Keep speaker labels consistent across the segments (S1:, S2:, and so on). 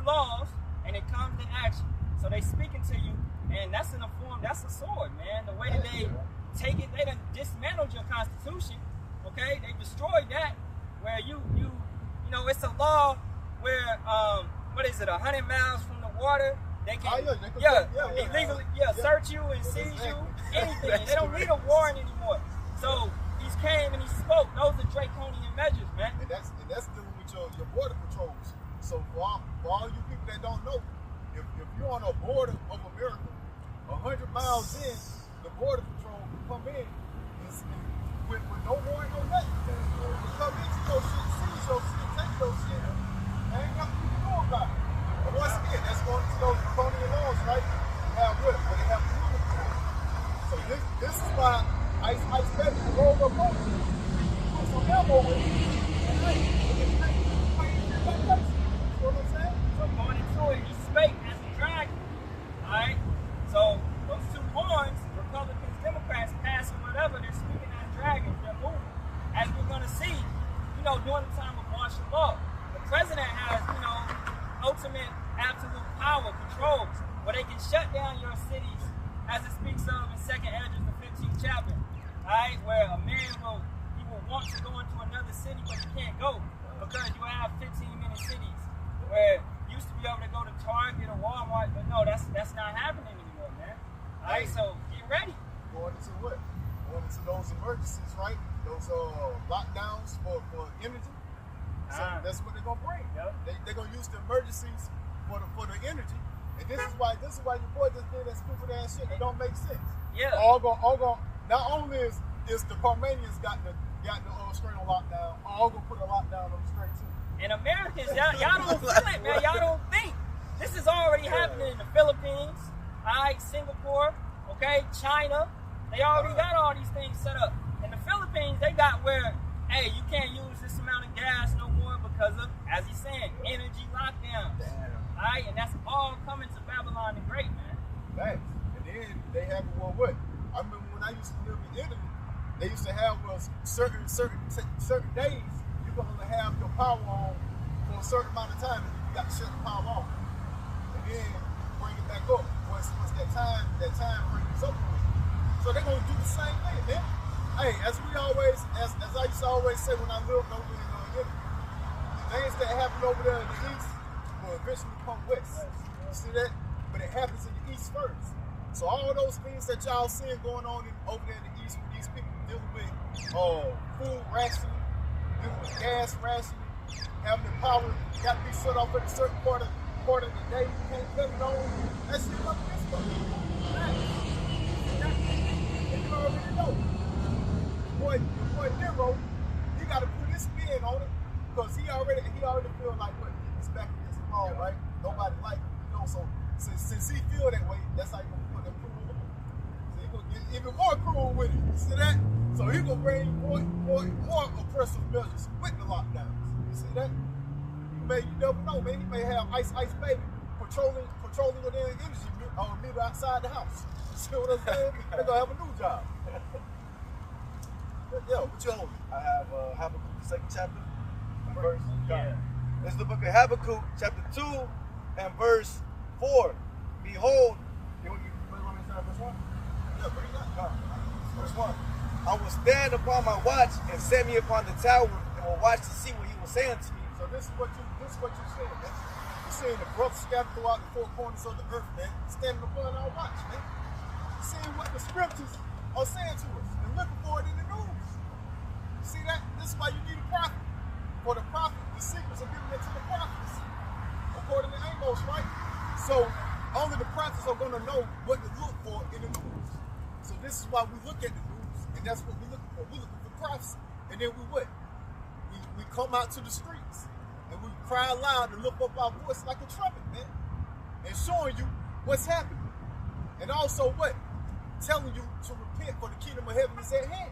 S1: laws, and it comes to action. So they speaking to you, and that's in a form, that's a sword, man. The way they take it, they done dismantled your Constitution, okay? They destroyed that, where you know, it's a law where, what is it, 100 miles from the water, they can, illegally, search you and seize you, anything. They don't need a warrant anymore. So he's came and he spoke. Those are draconian measures, man.
S2: And that's dealing with your border patrols. So for all you people that don't know, if you're on a border of America, 100 miles in, the border patrol will come in and with no warrant, no nothing. They come into your shit, seize your shit, take your shit, and ain't nothing you can do about it. But once again, that's going to those draconian laws, right? They have what? But they have border patrol. So this is why Ice Baby can roll up on you, put some ammo with it, and hey, you know what I'm saying?
S1: So going into it, he spake as a dragon. Alright? So those two horns, Republicans, Democrats, passing whatever, they're speaking as dragons, they're moving. As we're gonna see, you know, during the time of martial law, the president has, you know, ultimate absolute power, controls, where they can shut down your cities, as it speaks of in 2nd Esdras, the 15th chapter. Alright, where a man will want to go into another city, but he can't go because you have 15-minute cities where you used to be able to go to Target or Walmart, but no, that's not happening anymore, man. Alright, so get ready.
S2: Going into what? Going into those emergencies, right? Those lockdowns for energy. So that's what they're gonna bring. Yep. They're gonna use the emergencies for the energy. And this is why your boy just did that stupid ass shit. It don't make sense.
S1: Yeah.
S2: All go. Not only is the Parmenians got the straight on lockdown, all gonna put a lockdown on the straight too.
S1: And Americans, y'all don't feel it, man. Y'all don't think. This is already happening in the Philippines, alright, Singapore, okay, China. They already got all these things set up. In the Philippines, they got where, hey, you can't use this amount of gas no more because of, as he's saying, energy lockdowns. Alright, and that's all coming to Babylon the Great, man.
S2: Thanks. And then they have what? I remember when I used to live in Italy, they used to have certain days you can only have your power on for a certain amount of time, and you got to shut the power off, and then bring it back up once that time brings up with. So they're gonna do the same thing, man. Hey, as I used to always say when I lived over in Italy, the things that happen over there in the east will eventually come west. You see that? But it happens in the east first. So all those things that y'all seeing going on over there in the east with these people dealing with food rationing, dealing with gas rationing, having the power got to be shut off at a certain part of the day, you can't cut it on. That shit up this way. And you already know. Your boy Nero, he got to put his spin on it because he already feel like what he's back against the wall, right? Nobody like him, you know. So since he feel that way, that's how he gonna put them crew on. So he gonna get even more cruel with it. You see that? So he gonna bring more oppressive measures with the lockdowns. You see that? You never know, man. He may have Ice Baby patrolling with their energy meter outside the house. You see what I'm saying? They're gonna have a new job. Yo, what you holding?
S3: I have Habakkuk, the 2nd chapter, and verse. Yeah. This is the book of Habakkuk, chapter 2, and verse 4. Behold, you want me to start verse 1?
S2: Yeah, bring that.
S3: Verse 1. I will stand upon my watch and set me upon the tower, and will watch to see what he will say unto me.
S2: So this is what you're saying, man. You're seeing the brothers scattered throughout the four corners of the earth, man, standing upon our watch, man. You're seeing what the scriptures are saying to us and looking for it in the news. You see that? This is why you need a prophet. For the prophet, the secrets are given to the prophets, according to Amos, right? So only the prophets are going to know what to look for in the news. So this is why we look at the news, and that's what we're looking for. We're looking for prophecy. And then we what? We come out to the streets, and we cry loud and lift up our voice like a trumpet, man, and showing you what's happening. And also what? Telling you to repent, for the kingdom of heaven is at hand.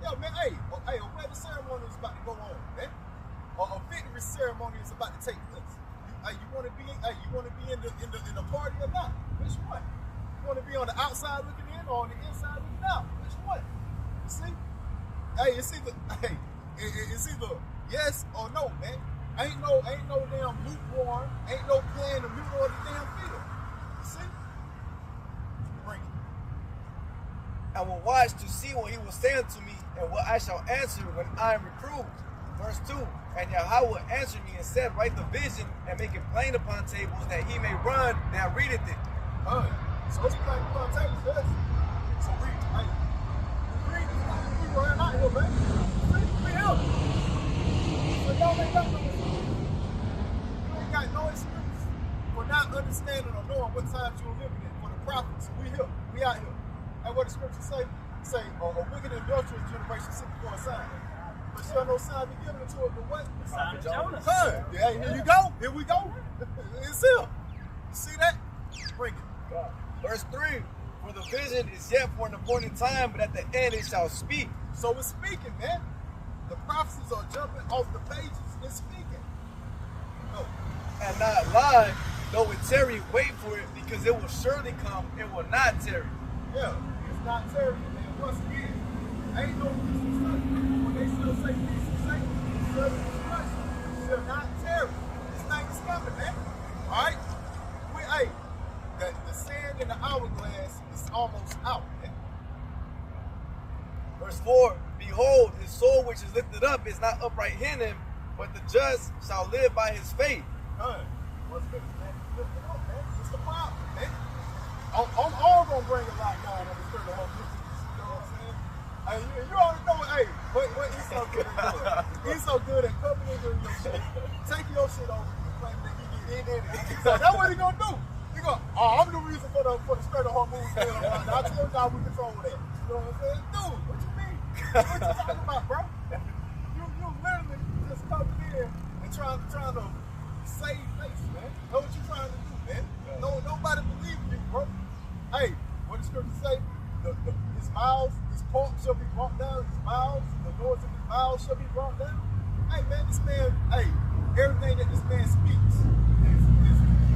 S2: Yo, man, hey, a wedding ceremony is about to go on, man. A victory ceremony is about to take place. You want to be in the party or not? Which one? You want to be on the outside looking in or on the inside looking out? Which one? You see? Hey, it's either yes or no, man. Ain't no damn lukewarm. Ain't no playing the middle of the damn field. You see? Bring it.
S3: I will watch to see what he will say unto me, and what I shall answer when I am reproved. Verse 2, and Yahweh answered me and said, write the vision and make it plain upon tables, that he may run that readeth it.
S2: So it's plain upon tables, yes. So read. Hey, read this thing. We running out here, man. We help. So y'all ain't got no excuse. You ain't got no excuse for not understanding or knowing what times you're living in. For the prophets, we here. We out here. And what the scriptures say, a wicked and adulterous generation seeking for a sign. But shall no sign be given unto it, but what?
S1: The sign of Jonah.
S2: Son, yeah, here you go. Here we go. It's here. You see that? Bring it.
S3: Verse 3, for the vision is yet for an appointed time, but at the end it shall speak.
S2: So it's speaking, man. The prophecies are jumping off the pages. It's speaking. No.
S3: And not lie, though it tarry, wait for it, because it will surely come, it will not tarry.
S2: Yeah, it's not tarrying, man. Once again, ain't no peace and When they still say peace and safety, service and destruction, shall not tarry. This thing is coming, man. All right? The sand in the hourglass is almost out, man.
S3: Verse 4, behold, his soul which is lifted up is not upright in him, but the just shall live by his faith.
S2: What's this, man? Lift it up, man. It's the problem, man. I'm all gonna bring a lot down on the spirit of hope. You know what I'm saying? Hey, you already know, hey, what he's so good at doing. He's so good at coming in your shit, taking your shit over and claiming that he get in it. So that's what he gonna do. He go, I'm the reason for the spirit of hope moving. I told y'all we control that. You know what I'm saying? Dude, what you mean? What you talking about, bro? You literally just coming in and trying to save face, man. Know what you trying to do, man? No, nobody believes you, bro. Hey, what the scripture say? His mouths, his pork shall be brought down, his mouths, the doors of his mouths shall be brought down. Hey, man, this man, everything that this man speaks is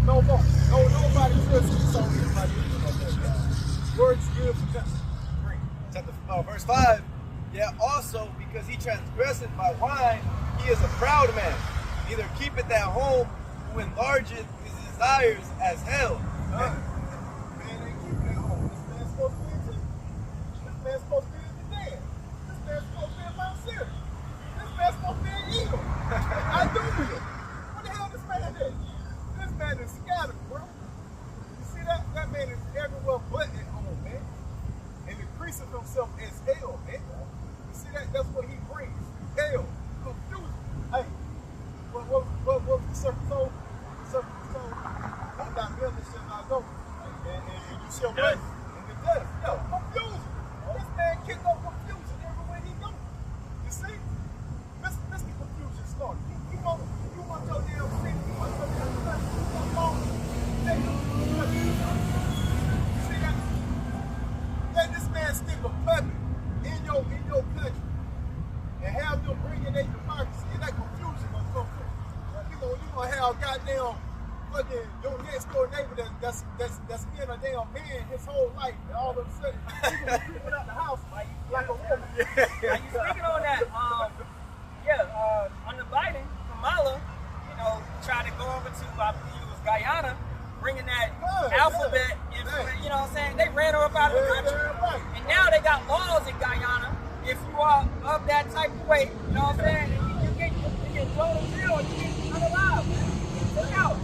S2: no more. Nobody trusts him, so everybody words give for nothing.
S3: Verse 5, yet also because he transgresseth by wine, he is a proud man, neither keepeth at home, who enlargeth his desires as hell.
S2: Man ain't keeping at home. This man's supposed to be in jail. This man's supposed to be in the dead. This man's supposed to be in Mount Syria. This man's supposed to be in Edom. I do it. What the hell this man is? This man is scattered, bro. You see that? That man is everywhere but at home, man. And increasing himself as hell, man. You see that? That's what he brings. Hell. Confusion. Hey, what was the serpent told? The serpent was told, on thy building shall not go. And you shall run in the dust. Yo, confusion. This man kicked up confusion everywhere he goes. You see? Mr. Confusion started. You want your damn city. You want your damn country. Come on. You see that? Let this man stick a puppet in your country and have them bring in their democracy, and that confusion gonna come from. You gonna have goddamn fucking your next door neighbor that's been a damn man his whole life, and all of a sudden he gonna be creeping out the house like a woman.
S1: Now you speaking on that, on the Biden, Kamala, tried to go over to, I believe it was Guyana, bringing that alphabet, you know what I'm saying? They ran her up out of the country.
S2: Right.
S1: And now they got laws in Guyana, if you are of that type of weight, you know what I'm saying? And you get thrown in jail or you get unalive, man. Look out.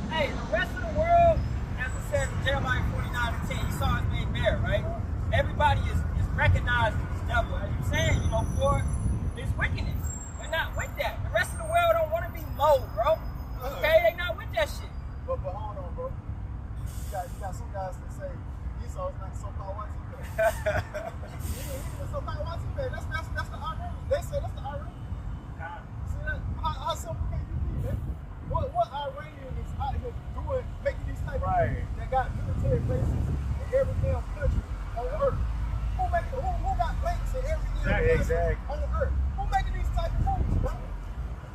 S1: Hey, the rest of the world, as it says in Jeremiah 49:10, you saw his name there, right? Everybody is recognizing this devil, as you're saying, for his wickedness. They're not with that. The rest of the world don't want to be mowed, bro. Okay? They not with that shit.
S2: But hold on, bro. You got some guys that say Esau is not so-called white man. So-called white man. That's the irony. They say that's the irony. See that? How simple can you be, man? What Iranian is out here doing, making these type of moves that got military bases in every damn country on earth? Who got banks in every damn country on earth? Who making these type of moves, bro?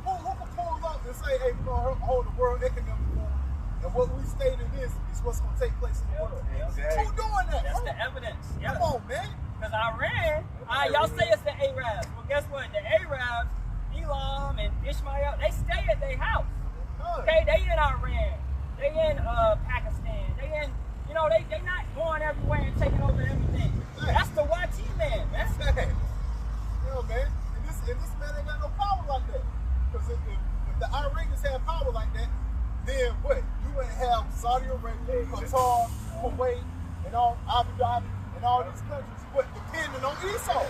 S2: Who can pull up and say, hey, we're gonna hold the world economic forum, and what we stated is what's gonna take place in the world?
S1: Exactly.
S2: Who doing that?
S1: That's
S2: bro?
S1: the evidence.
S2: Come on, man.
S1: Because Iran, y'all say it's the Arabs. Well, guess what? The Arabs Elam and Ishmael, they stay at their house.
S2: Huh.
S1: Okay, they in Iran, they in Pakistan, they in, you know, they not going everywhere and taking over everything. That's the YT man.
S2: That's sad. You know, man. And this man ain't got no power like that. Because if the Iranians had power like that, then what? You wouldn't have Saudi Arabia, Qatar, Kuwait, and all Abu Dhabi, and all these countries, what, depending on Esau.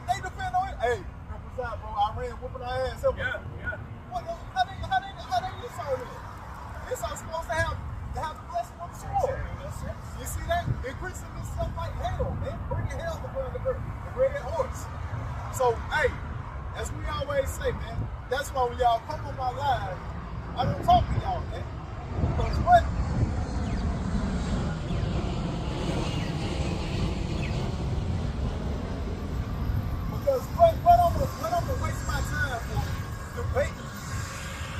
S2: They depend on it. Hey, help us out, bro. Iran whooping our ass. Help us.
S1: Yeah.
S2: What, how they Esau live? Esau's supposed to have the blessing of the sword. You see that? Increasing this stuff like hell, man. Bringing hell upon the earth. The red horse. So, hey, as we always say, man, that's why when y'all come on my live, I don't talk to y'all, man. Because what? Because what I'm gonna waste my time for debate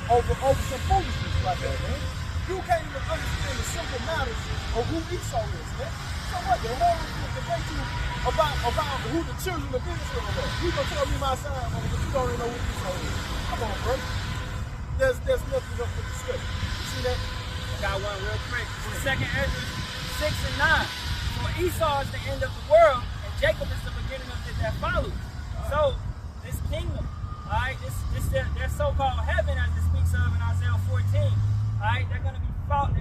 S2: over some foolishness like that, man. You can't even understand the simple matters of who Esau is, man. So what? The Lord will debate you about who the children of Israel are. You gonna tell me my sign, but you don't even know who Esau is. Come on, bro. There's nothing else to discuss. You see that?
S1: Got one real quick. Second Ezra 6 and 9. For Esau is the end of the world, and Jacob is the beginning of it that follows. So this kingdom, all right, this their so-called heaven, as it speaks of in Isaiah 14. All right, they're gonna fall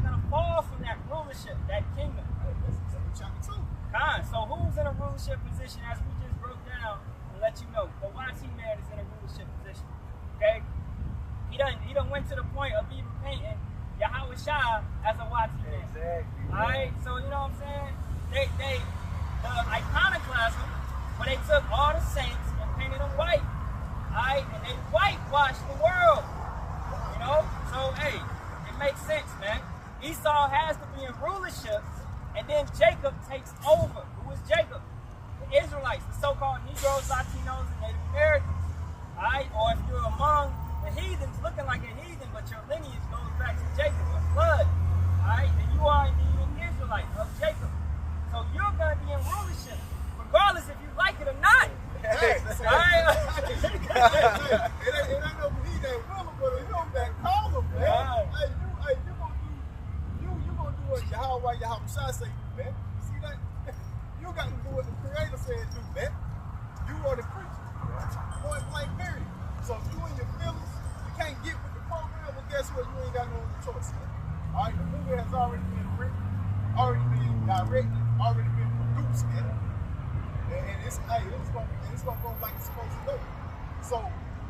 S1: from that rulership, that kingdom.
S2: Hey, that's chapter 2.
S1: So who's in a rulership position, as we just broke down and let you know? The YT man is in a rulership position. Okay? He done went to the point of even painting Yahweh Shah as a YT man.
S3: Exactly.
S1: Alright, so you know what I'm saying? The iconoclasm, where they took all the saints and painted them white. Alright, and they whitewashed the world. You know? So hey, it makes sense, man. Esau has to be in rulership, and then Jacob takes over. Who is Jacob? The Israelites, the so-called Negroes, Latinos, and Native Americans. Alright? Or if you're among the heathens, looking like a heathen, but your lineage goes back to Jacob, your blood. Alright? Then you are indeed an Israelite of Jacob. So you're going to be in rulership, regardless if you like it or not.
S2: Hey,
S1: Alright?
S2: it ain't no he that will, but you know that call him, man.
S1: Yeah.
S2: You gonna do what Yahweh Shah say do, man. You see that? You got to do what the Creator said do, man. You are the creature. Point blank, period. So if you and your feelings, you can't get with the program, well, guess what? You ain't got no other choice, man. All right, the movie has already been written, already been directed, already been produced, man. And it's gonna go like it's supposed to go. So,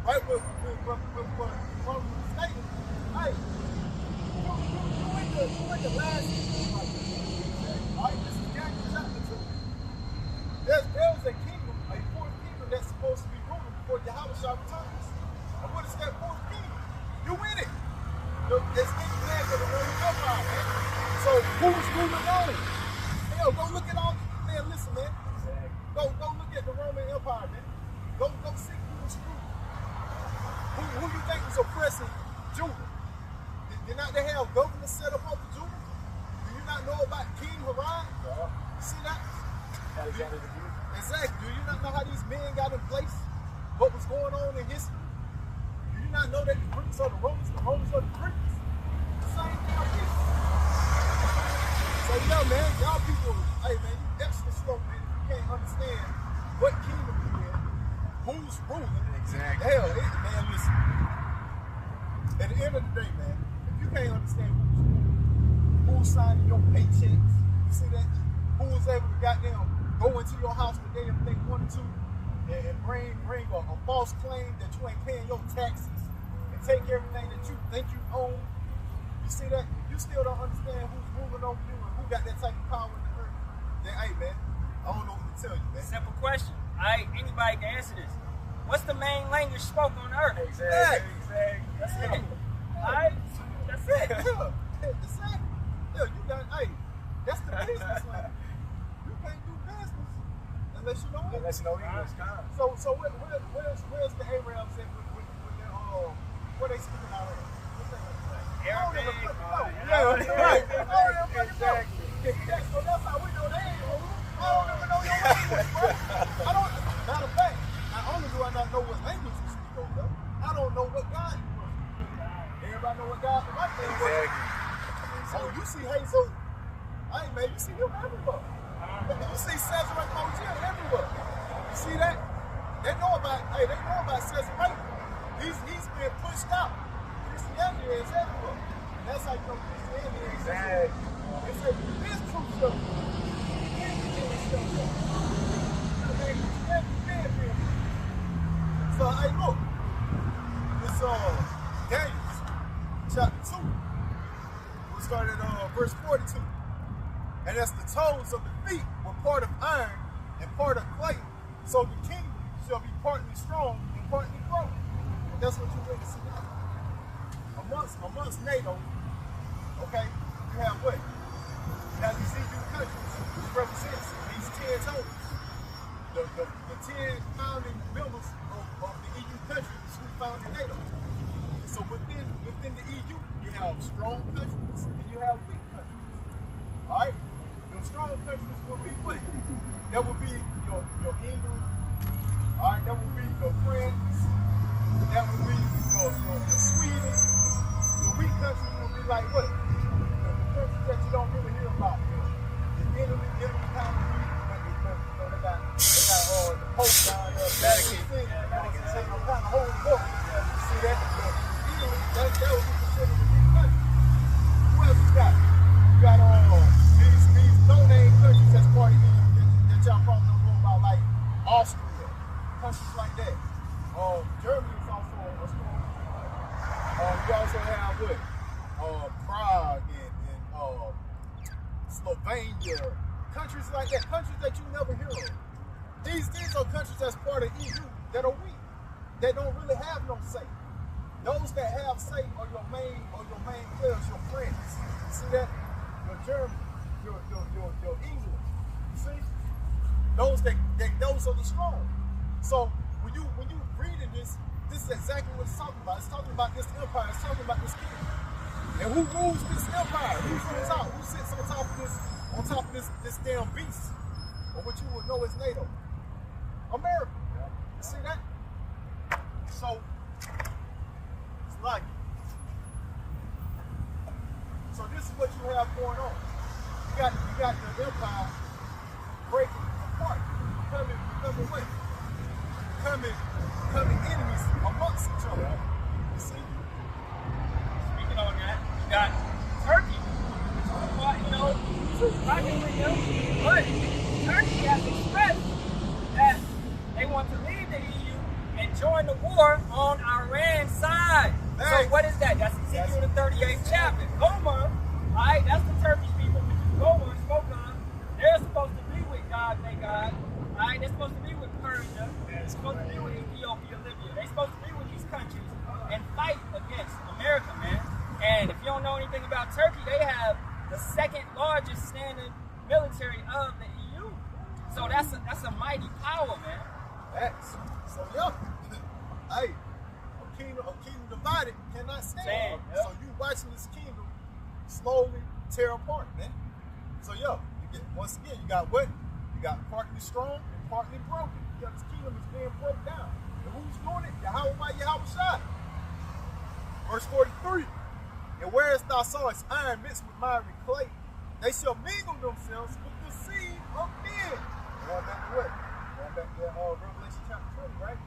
S2: right with stated, hey, you in the last season, all right, this is Daniel chapter 2. There was a kingdom, a fourth kingdom that's supposed to be ruling before Yahweh Shah returns. And what is that fourth kingdom? You in it. It's big plan for the Roman Empire, man. So who's ruling on it? Hell, go look at all man, listen, man. Go look at the Roman Empire, man. Go see who's ruling. Who you think is oppressing Judah? Did not they have governors set up over Judah? Do you not know about King Haran? You see that? Exactly. Do you not know how these men got in place? What was going on in history? Do you not know that the Greeks are the Romans are the Greeks? The same damn people. So yeah, man, y'all people, hey man, you extra slow, man, if you can't understand what kingdom you're in, who's ruling.
S3: Exactly.
S2: Hell, man, listen. At the end of the day, man, if you can't understand who's signing your paychecks, you see that? Who was able to goddamn go into your house the day if they wanted to and bring a false claim that you ain't paying your taxes and take everything that you think you own. You see that? You still don't understand who's ruling over you and who got that type of power in the earth. Then, hey, man, I don't know what to tell you, man.
S1: Simple question. Alright, anybody can answer this. What's the main language spoken on earth?
S3: Exactly.
S1: That's it. Alright? That's it.
S2: Yeah, exactly. Yeah, you got, hey, that's the business language. You can't do business unless you know English.
S3: Unless you know English,
S2: So where's the Arabs at with their where they speaking out of?
S1: Arabic.
S2: Right. Exactly. So that's how we know they ain't ruling. I don't even know your language, bro. Matter of fact, not only do I not know what language you speak, know what God you worship. Everybody know what God the right thing was. Oh, you see Jesus? Hey man, you see him everywhere. You see Cesar Borgia everywhere. You see that? They know about Cesar. He's been pushed out. Christianity is everywhere. And that's how you know Christianity is everywhere. It's a this truth stuff. So hey look. It's Daniel chapter 2. We started verse 42. And that's the toes of the feet were part of iron and part of clay. So the kingdom shall be partly strong and partly broken. And that's what you're going to see now. Amongst NATO, okay, you have what? You have these EU countries, which represents these 10 toes. The 10 founding members of the EU countries who founded NATO. So within the EU, you have strong countries and you have weak countries. All right? The strong countries will be what? That will be your England. All right? That will be your France. That will be your Sweden. The weak countries will be like what? The countries that you don't really hear about. The Italy kind of weak, but they got the Pope down there. Vatican. They kind of hold the book. You see that? Italy, that would be considered a weak country. Who else you got? You got these no-name countries that's part of EU that y'all probably don't know about, like Austria, countries like that. Germany is also a strong country. You also have what? Prague and Slovenia, countries like that, countries that you never hear of. These are countries that's part of EU that are weak, that don't really have no say. Those that have say are your main players, your friends. You see that? Your Germany, your England. You see? Those are the strong. So when you reading this is exactly what it's talking about. It's talking about this empire. It's talking about this kingdom. And who rules this empire? Who's on top? Who sits on top of this damn beast? Or what you would know as NATO? America. You see that? So it's like so this is what you have going on. You got the empire breaking apart, becoming what? Becoming enemies amongst each other. You see?
S1: Speaking on that, you got Turkey, which is rocking with them, but Turkey has expressed that they want to leave the EU and join the war on Iran's side. So what is that? That's Ezekiel the 38th chapter. Gomer, alright, that's the Turkish people which Gomer spoke of. They're supposed to be with God, thank God. Alright, they're supposed to be with Persia. They're supposed to be with Ethiopia, Libya. They're supposed to be with these countries and fight against America, man. And if you don't know anything about Turkey, they have the second largest standing military of the EU. So that's a mighty power, man.
S2: That's so yeah. Hey, a kingdom divided cannot stand.
S1: Yep.
S2: So you watching this kingdom slowly tear apart, man. So once again, you got what? You got partly strong and partly broken. You got this kingdom is being broken down. And who's doing it? Yahweh Shai. Verse 43. And whereas thou sawest iron mixed with miry clay, they shall mingle themselves with the seed of men. Going back to what? Going back to Revelation chapter 20, right?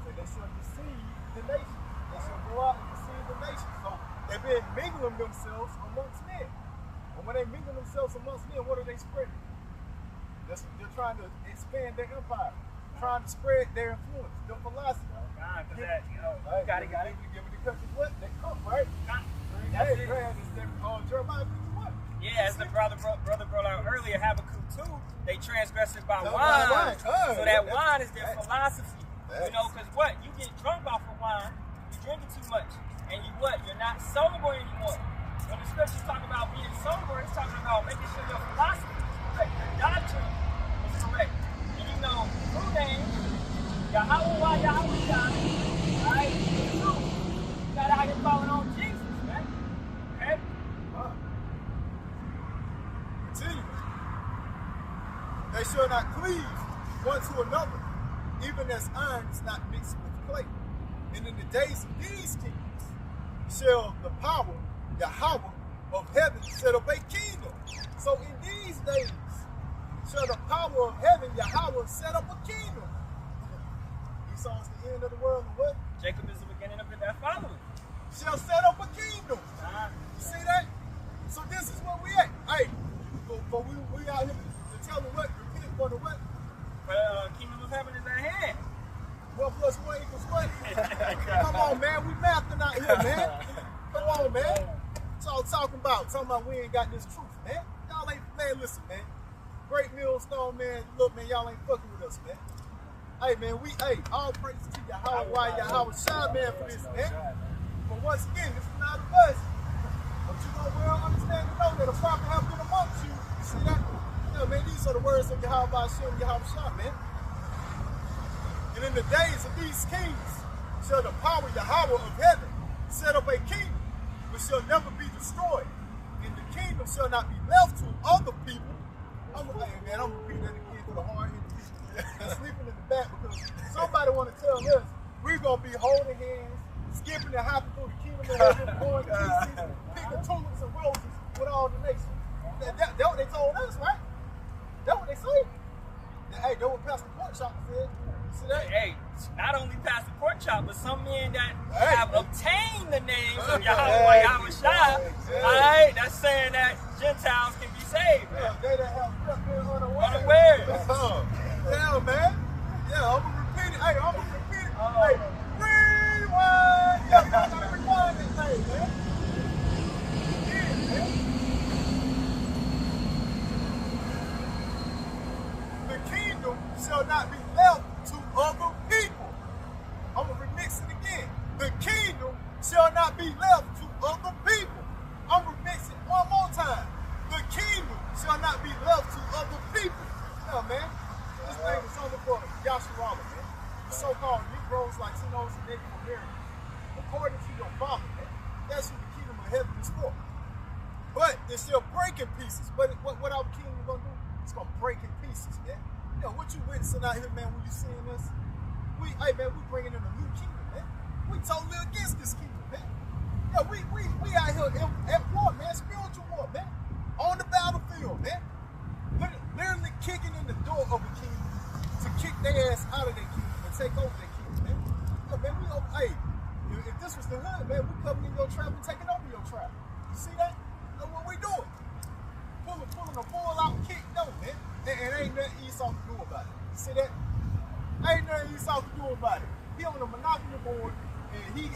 S2: So they shall deceive the nation. They shall go out and deceive the nation. So they've been mingling themselves amongst men. And when they mingle themselves amongst men, what are they spreading? They're trying to expand their empire, trying to spread their influence, their philosophy.
S1: God, for that, got it.
S2: Give it the countries what? They come, right?
S1: That's it.
S2: Jeremiah 51.
S1: Yeah, as the brother brought out earlier, Habakkuk 2, they transgressed it by
S2: No,
S1: wine.
S2: by wine.
S1: So that wine is their
S2: Facts.
S1: philosophy.
S2: Facts.
S1: Because what? You get drunk off of wine, you drink it too much, and you're not sober anymore. When the scriptures talk about being sober, it's talking about making sure your philosophy is correct, your doctrine is correct. And you know, true name, Yahweh, right? The truth. You got out here calling on Jesus, man. Okay?
S2: Continue. They shall not cleave one to another, even as iron is not mixed with clay. And in the days of these kings shall the power, Yahweh of heaven, set up a kingdom. So in these days shall the power of heaven, Yahweh, set up a kingdom. Esau's the end of the world, and what?
S1: Jacob is the beginning of it that following.
S2: Shall set up a kingdom. You see that? So this is where we at. Hey, but we out here to tell them what, repent for the what?
S1: Kingdom of heaven is at hand.
S2: 1 plus 1 equals what? Come on, man. We mathing out here, man. Come on, man. What y'all talking about? Talking about we ain't got this truth, man. Y'all ain't, man, listen, man. Great Millstone, man. Look, man, y'all ain't fucking with us, man. Hey, man, all praise to Yahweh Shai, man, for this, man. But once again, this is not a bus. But you know, well understand and know that a prophet have been amongst you. You see that? Yeah, man, these are the words of Yahweh Hashem, Yahweh Shai, man. And in the days of these kings shall the power Yahweh of heaven set up a kingdom which shall never be destroyed. And the kingdom shall not be left to other people. I'm gonna repeat that again for the hard-headed people that's sleeping in the back, because somebody want to tell us we're gonna be holding hands, skipping and hopping through the kingdom of heaven, going to pieces, picking tulips and roses with all the nations. That's what they told us, right? That's what they say. Hey, that's what Pastor Porkchop said. See that?
S1: Hey, not only Pastor Porkchop, but some men that have obtained the names of Yahweh Shai. Alright, that's saying that Gentiles can be saved.
S2: Yeah, they that have been
S1: unawares.
S2: Yeah, man. Yeah, I'm gonna repeat it. Hey, I'm gonna repeat it. Hey, rewind. Yeah, I gotta rewind this thing, man. Yeah, man. The kingdom shall not be left to other people. I'm gonna remix it again. The kingdom shall not be left to other people. I'm gonna remix it one more time. The kingdom shall not be left to other people. Yeah, man. This thing is only for Yasharala, man. The so-called Negroes, Latinos, and Native Americans. According to your father, man. That's who the kingdom of heaven is for. But it shall break in pieces. But what our kingdom gonna do? It's gonna break in pieces, man. You know, what you witnessing out here, man, when you seeing us? We bringing in a new kingdom, man. We totally against this kingdom, man. Yeah, we out here at war, man, spiritual war, man. On the battlefield, man. Literally kicking in the door of a kingdom to kick their ass out of their kingdom and take over their kingdom, man. Yeah, man, if this was the hood, man, we coming in your trap and taking over your trap. You see that? That's what we doing. Pulling a full out kick, no, man. And ain't nothing Esau can do about it. You see that? Ain't nothing Esau can do about it. He on a monopoly board, and he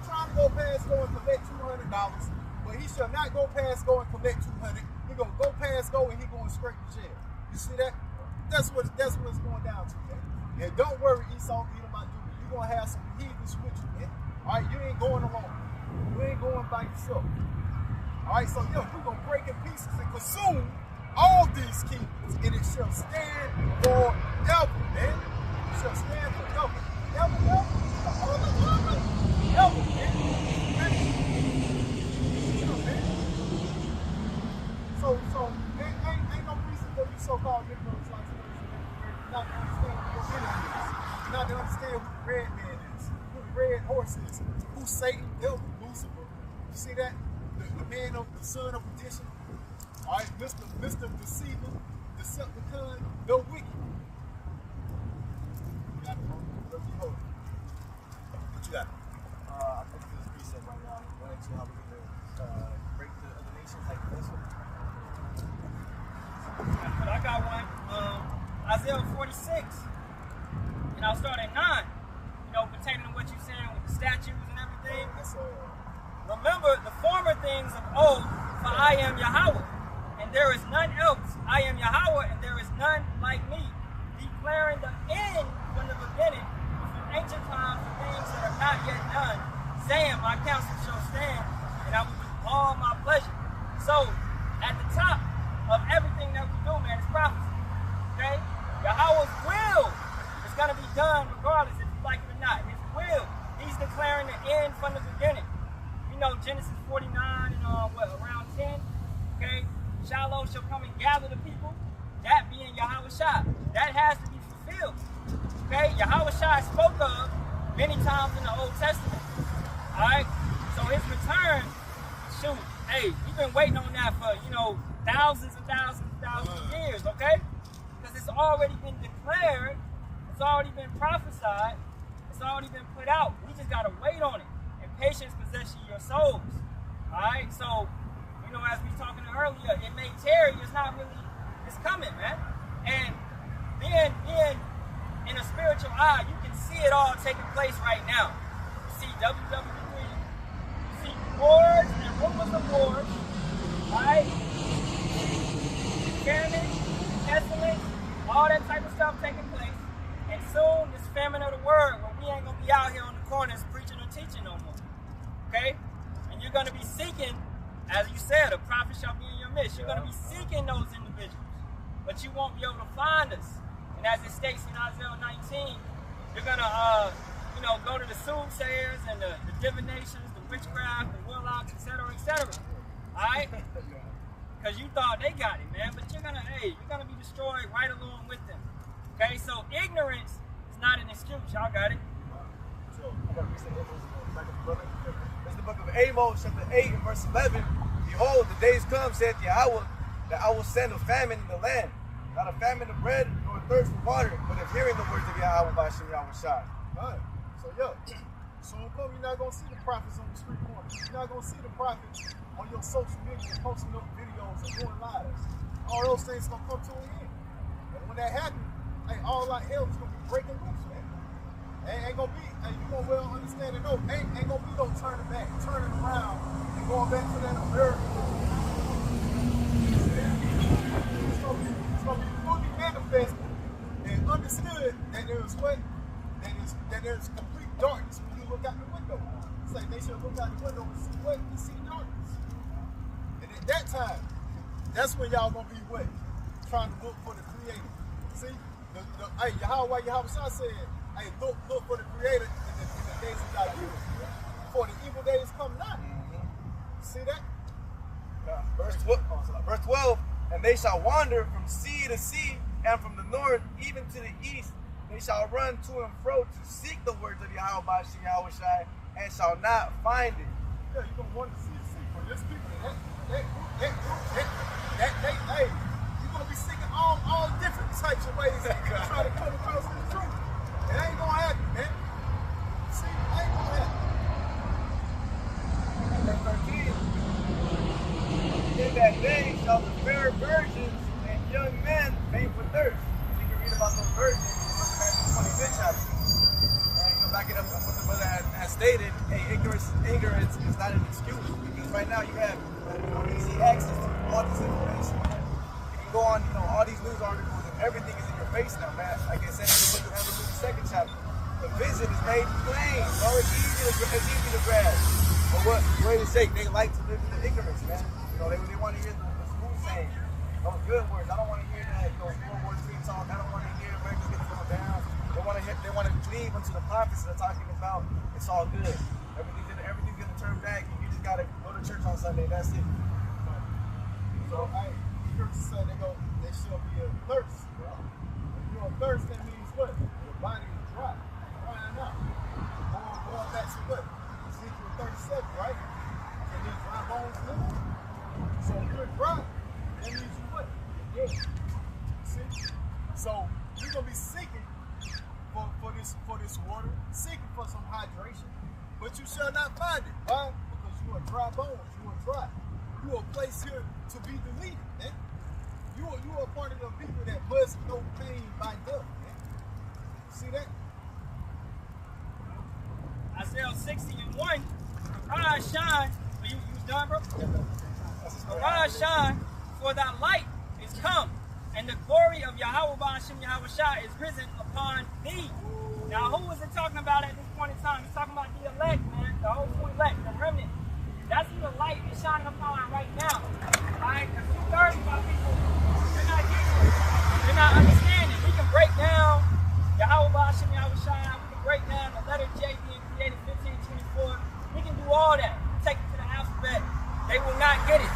S2: trying to go past go and collect $200, but he shall not go past go and collect $200. He gonna go past go and he gonna scrape the jail. You see that? That's what it's going down to, man. And don't worry, Esau, Edomite, you gonna have some heathens with you, man. All right, you ain't going alone. You ain't going by yourself. All right, so we're gonna break in pieces and consume all these kingdoms, and it shall stand forever, man. It shall stand forever. Ever, man. So ain't no reason for you so-called Negroes like not to understand who your enemy is, not to understand who the red man is, who the red horse is, who Satan, devil, Lucifer. You see that? The man of the son of perdition. All right, Mr. Deceiver, Decepticon, the wicked. You got it, bro. What you hold? What you got?
S3: I think this preset right now. Going into how we're gonna break the other nations like this one.
S1: But I got one. Isaiah 46, and I'll start at 9. Pertaining to what you're saying with the statues and everything. Remember the former things of old, for I am Yahweh, and there is none else. I am Yahweh, and there is none like me, declaring the end from the beginning, from ancient times, the things that are not yet done, saying, my counsel shall stand, and I will do all my pleasure. So, at the top of everything that we do, man, is prophecy. Okay? Yahweh's will is going to be done regardless if you like it or not. His will. He's declaring the end from the beginning. Genesis 49 and around 10. Okay? Shiloh shall come and gather the people. That being Yahweh Shai. That has to be fulfilled. Okay? Yahweh Shai spoke of many times in the Old Testament. All right? So his return, shoot, hey, we've been waiting on that for, thousands and thousands and thousands of years, okay? Because it's already been declared, it's already been prophesied, it's already been put out. We just got to wait on it. And patience possesses your souls. All right? So, as we were talking earlier, it may tarry, it's not really, it's coming, man. And then in a spiritual eye, you can see it all taking place right now. You see WWE, you see wars and rumors of wars, right? Famine, pestilence, all that type of stuff taking place. And soon, this famine of the word, where we ain't going to be out here on the corners preaching or teaching no more. Okay? And you're going to be seeking, as you said, a prophet shall be in your midst. You're going to be seeking those individuals, but you won't be able to find us. And as it states in Isaiah 19, you're going to, go to the soothsayers and the divinations, the witchcraft, the warlocks, etc., etc. All right? Because you thought they got it, man. But you're going to be destroyed right along with them. Okay? So ignorance is not an excuse. Y'all got it?
S3: So, it's the book of Amos, chapter 8, and verse 11. Behold, the days come, saith Yahweh, that I will send a famine in the land. Not a famine of bread, nor a thirst for water, but of hearing the words of Yahweh by Hashem Yahweh Shai.
S2: All right. So, soon come, you're not going to see the prophets on the street corners. You're not going to see the prophets on your social media posting up videos and doing lives. All those things going to come to an end. And when that happens, all our hell is going to be breaking loose, man. Ain't going to be, you going to well understand it, no, ain't going to be no turning back, turning around, and going back to that American. It's going to be fully manifested and understood that there's what? That there's complete darkness when you look out the window. It's like they should look out the window and see what? You see darkness. And at that time, that's when y'all gonna be what? Trying to look for the Creator. See? Yahweh Shai said, hey, look for the Creator in the days of thy youth. Before the evil days come not. See that?
S3: Verse 12, and they shall wander from sea to sea, and from the north even to the east. They shall run to and fro to seek the words of Yahweh by Yahweh Shai, and shall not find it.
S2: Yeah, you're going to want to see for this people. You're going to be seeking all different types of ways to try to come across the truth. It ain't going to happen, man. See, it ain't going to happen.
S3: Verse 13. In that day shall the fair virgins and young men faint for thirst. You can read about those virgins. 25th chapter. And back it up with what the brother has stated, hey, ignorance is not an excuse, because right now you have easy access to all this information. You can go on, all these news articles and everything is in your face now, man. Like I said in the book of Hebrews, the 2nd chapter, the vision is made plain, bro. It's easy to grasp. But what way to say, they like to live in the ignorance, man. They want to hear the smooth saying, those good words. I don't want to hear that, World War III talk. I don't want to hear Americans get thrown down. They want to cleave unto the prophets that are talking about it's all good. Everything's gonna turn back. You just gotta go to church on Sunday. That's it.
S2: So, scripture said there shall be a thirst. If you're a thirst, that means what? Your body is dry, crying out. Going back to what? Ezekiel 37, right? And these dry bones live. So if you're dry, that means you what? You're dead. See? So you're gonna be seeking for this water, seeking for some hydration, but you shall not find it. Why? Because you are dry bones, you are dry. You are placed here to be deleted, man. You are part of the people that must know pain by death, man. See that?
S1: Isaiah 60:1. Arise, shine. Are you done, bro? Arise, shine, for thy light is come, and the glory of Yahweh Ba'ashem Yahweh Shai is risen upon thee. Now, who is it talking about at this point in time? He's talking about the elect, man. The whole elect, the remnant. That's who the light is shining upon right now. Alright? Because 2/3 of our people, they're not getting it. They're not understanding. We can break down Yahweh Ba'ashem Yahweh Shai. We can break down the letter J being created 1524. We can do all that. Take it to the alphabet. They will not get it.